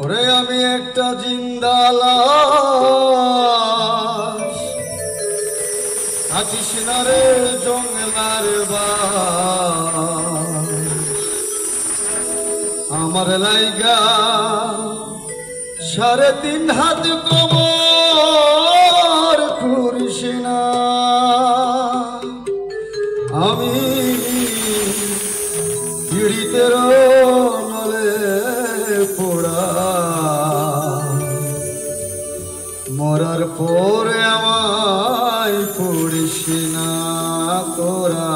ওরে আমি একটা জিন্দা লাশ, থাকিস না রে জঙ্গলার বাস। আমার লাইগা 3.5 হাত কবর খুঁড়িস না, আমি পীড়িতের নলে পোড়া। মরার পরে আমায় পুড়িস না তোরা,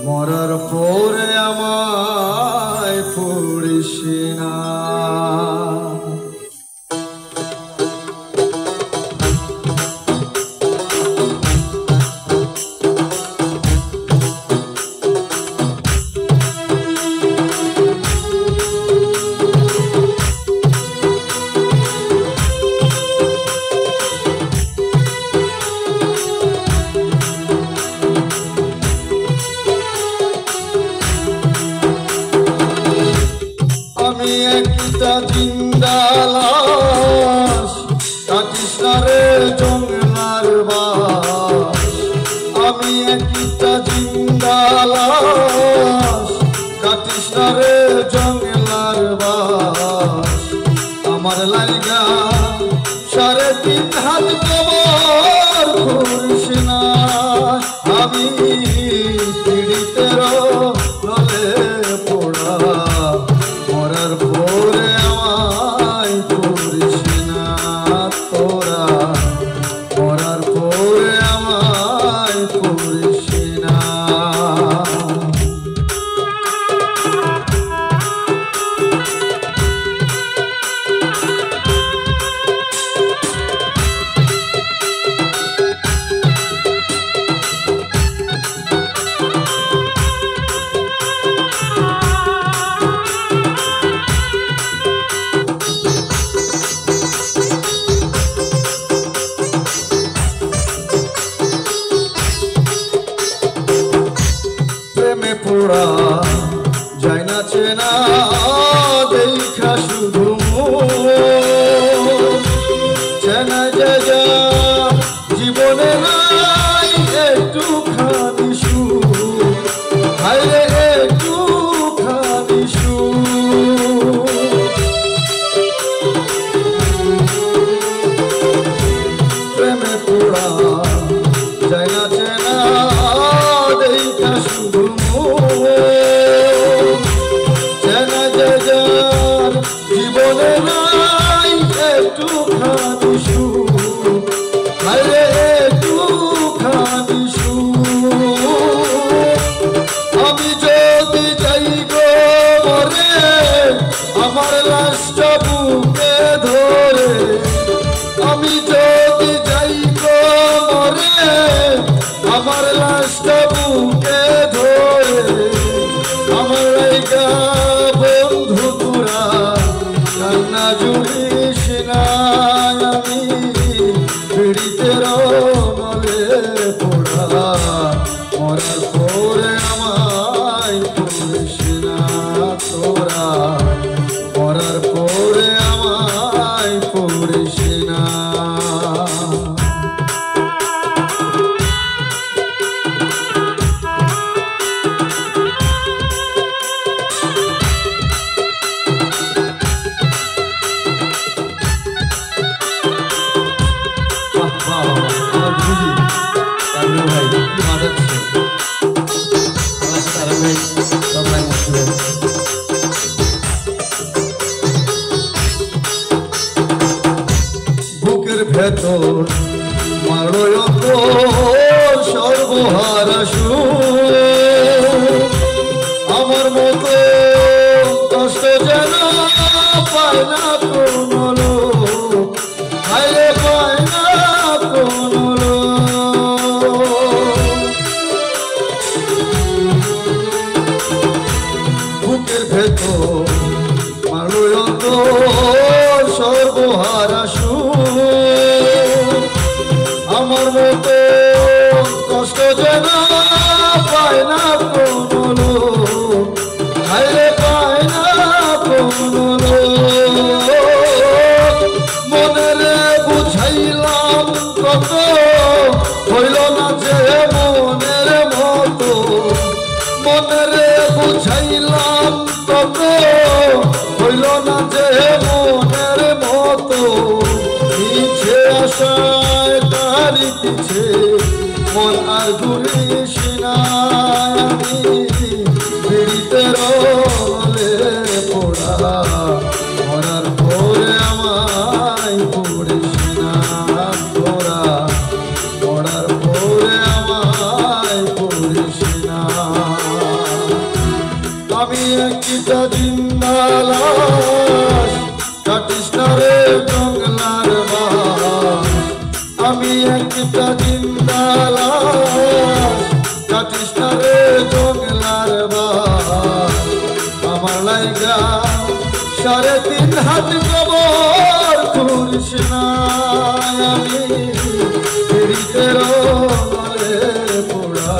মরার পরে আমায় পুড়িস না। আমি একটা জিন্দা লাশ, থাকিস না রে জঙ্গলার বাস। আমি একটা জিন্দা লাশ, থাকিস না রে জঙ্গলার বাস। আমার লাইগা 3.5 হাত কবর খুঁড়িস না, আমি পীড়িতের নলে পোড়া। মরার পরে আমায় পুড়িস না তোরা, মরার পরে আমায় পুড়িস না। প্রেমে পোড়া যায় না চেনা, দেখা শুধু চেনা যা জীবনে নাই একটুখানি সুখ, হায়রে একটুখানি সুখ। প্রেমে পোড়া যায় না চেনা, দেখা শুধু চেনা যার জীবনে নাই একটুখানি সুখ, হায়রে একটুখানি সুখ। আমি যদি যাই গো মরে, আমার লাশটা বুকে ধরে। আমি যদি যাই গো মরে, আমার লাশটা বুকে ধরে। আমার লাইগা বন্ধু তোরা কান্না জুড়িস না, আমি পীড়িতের নলে পোড়া। মরার পরে আমায় পুড়িস না তোরা, মরার পরে আমায় পুড়িস না। বুকের ভেতর মারো সর্বহারা সুখ, আমার মতো কষ্ট যেন পায় না কোনো লোক, হায়রে পায় না কোনো লোক। বুকের ভেতর মারো সর্বহারা সুখ, আমার মতো কষ্ট যেন পায় না কোনো লোক, হায়রে পায় না কোনো আর ঘুরিস না আমি পিড়িতে রলে পোড়া মরার পরে আমায় পড়িস না তোরা মরার পরে আমায় পড়িস না আমি একটা জিন্দা লাশ কাটিস না রে জঙ্গলার বাস আমি একটা জিন্দা লাশ কাটিস না রে জঙ্গলার বাস আমার লাইগা 3.5 হাত কবর খুঁড়িস না আমি পিড়িতে রলে পোড়া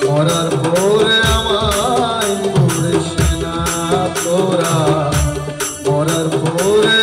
মরার পরে আমায় পড়িস না তোরা মরার পরে